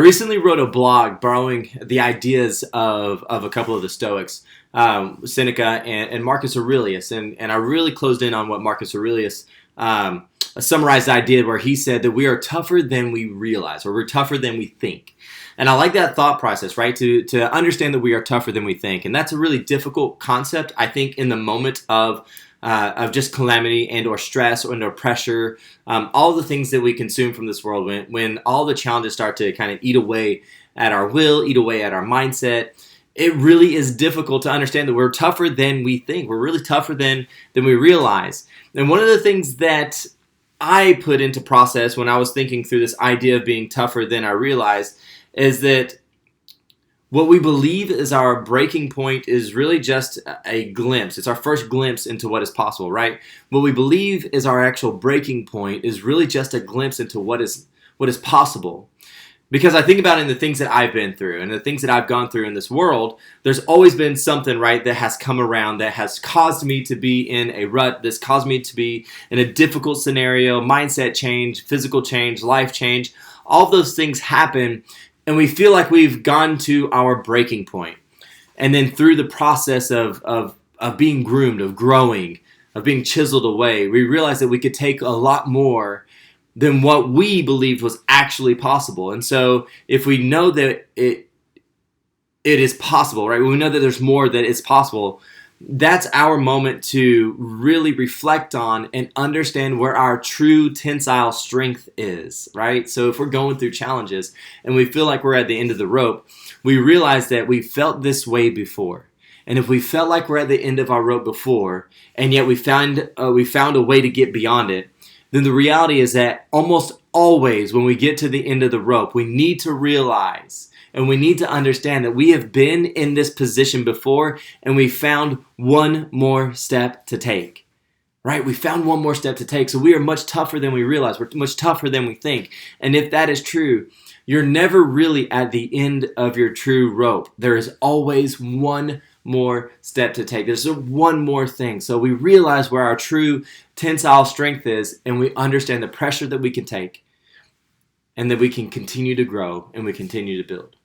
I recently wrote a blog borrowing the ideas of a couple of the Stoics, Seneca and Marcus Aurelius, and I really closed in on what Marcus Aurelius summarized the idea where he said that we are tougher than we realize, or we're tougher than we think. And I like that thought process, right? To understand that we are tougher than we think, and that's a really difficult concept, I think, in the moment of just calamity and or stress and or pressure, all the things that we consume from this world, when all the challenges start to kind of eat away at our will, eat away at our mindset, it really is difficult to understand that we're tougher than we think. We're really tougher than we realize. And one of the things that I put into process when I was thinking through this idea of being tougher than I realized is that what we believe is our breaking point is really just a glimpse. It's our first glimpse into what is possible, right? What we believe is our actual breaking point is really just a glimpse into what is possible. Because I think about it in the things that I've been through and the things that I've gone through in this world, there's always been something, right, that has come around that has caused me to be in a rut, that's caused me to be in a difficult scenario, mindset change, physical change, life change. All those things happen, and we feel like we've gone to our breaking point. And then through the process of being groomed, of growing, of being chiseled away, we realize that we could take a lot more than what we believed was actually possible. And so if we know that it is possible, right? We know that there's more that is possible. That's our moment to really reflect on and understand where our true tensile strength is, right? So if we're going through challenges and we feel like we're at the end of the rope, we realize that we felt this way before. And if we felt like we're at the end of our rope before, and yet we found a way to get beyond it, then the reality is that almost always when we get to the end of the rope, we need to realize and we need to understand that we have been in this position before and we found one more step to take, right? We found one more step to take. So we are much tougher than we realize. We're much tougher than we think. And if that is true, you're never really at the end of your true rope. There is always one more step to take. There's one more thing. So we realize where our true tensile strength is, and we understand the pressure that we can take, and that we can continue to grow and we continue to build.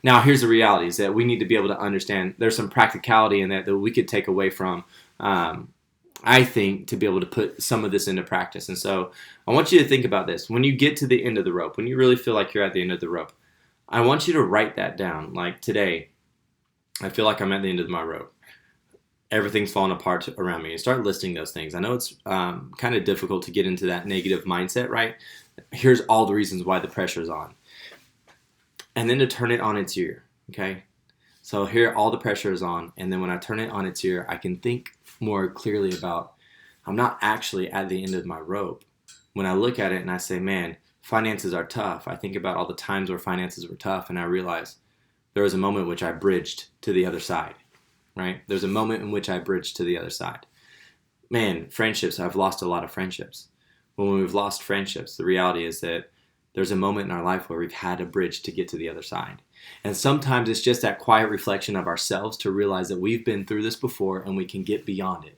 Now, here's the reality is that we need to be able to understand there's some practicality in that we could take away from, I think, to be able to put some of this into practice. And so I want you to think about this. When you get to the end of the rope, when you really feel like you're at the end of the rope, I want you to write that down. Like today, I feel like I'm at the end of my rope. Everything's falling apart around me. And start listing those things. I know it's kind of difficult to get into that negative mindset, right? Here's all the reasons why the pressure is on. And then to turn it on its ear, okay? So here all the pressure is on, and then when I turn it on its ear, I can think more clearly about I'm not actually at the end of my rope. When I look at it and I say, man, finances are tough, I think about all the times where finances were tough, and I realize there was a moment in which I bridged to the other side, right? There's a moment in which I bridged to the other side. Man, friendships, I've lost a lot of friendships. When we've lost friendships, the reality is that there's a moment in our life where we've had a bridge to get to the other side. And sometimes it's just that quiet reflection of ourselves to realize that we've been through this before and we can get beyond it.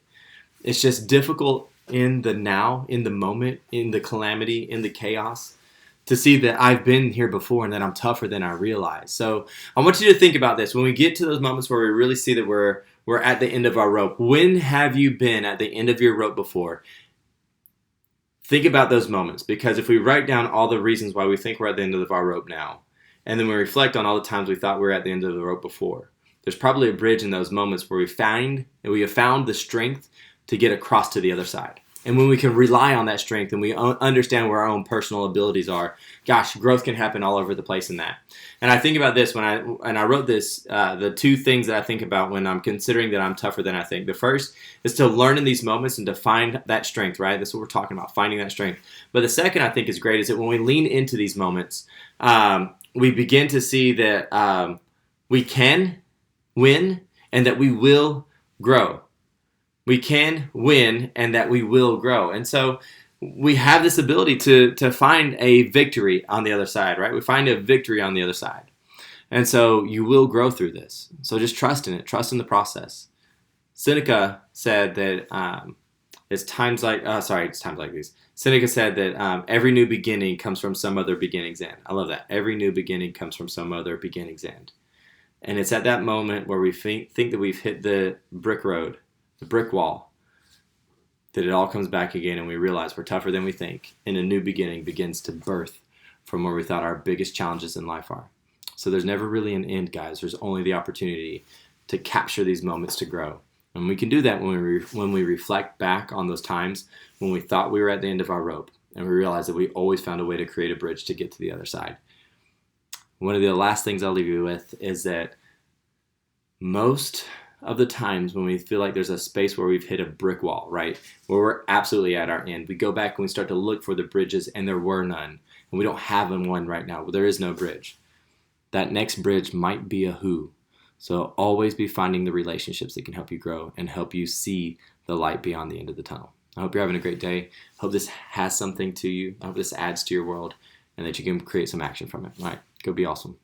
It's just difficult in the now, in the moment, in the calamity, in the chaos, to see that I've been here before and that I'm tougher than I realize. So I want you to think about this. When we get to those moments where we really see that we're at the end of our rope, when have you been at the end of your rope before? Think about those moments, because if we write down all the reasons why we think we're at the end of our rope now, and then we reflect on all the times we thought we were at the end of the rope before, there's probably a bridge in those moments where we have found the strength to get across to the other side. And when we can rely on that strength and we understand where our own personal abilities are, gosh, growth can happen all over the place in that. And I think about this when I wrote this, the two things that I think about when I'm considering that I'm tougher than I think. The first is to learn in these moments and to find that strength, right? That's what we're talking about, finding that strength. But the second I think is great is that when we lean into these moments, we begin to see that we can win and that we will grow. We can win and that we will grow. And so we have this ability to find a victory on the other side, right? We find a victory on the other side. And so you will grow through this. So just trust in it. Trust in the process. Seneca said that It's times like, it's times like these. Seneca said that every new beginning comes from some other beginning's end. I love that. Every new beginning comes from some other beginning's end. And it's at that moment where we think that we've hit the brick road, the brick wall, that it all comes back again and we realize we're tougher than we think. And a new beginning begins to birth from where we thought our biggest challenges in life are. So there's never really an end, guys. There's only the opportunity to capture these moments to grow. And we can do that when we reflect back on those times when we thought we were at the end of our rope and we realize that we always found a way to create a bridge to get to the other side. One of the last things I'll leave you with is that most of the times when we feel like there's a space where we've hit a brick wall, right, where we're absolutely at our end, we go back and we start to look for the bridges and there were none. And we don't have one right now. There is no bridge. That next bridge might be a who. So always be finding the relationships that can help you grow and help you see the light beyond the end of the tunnel. I hope you're having a great day. Hope this has something to you. I hope this adds to your world and that you can create some action from it. All right, go be awesome.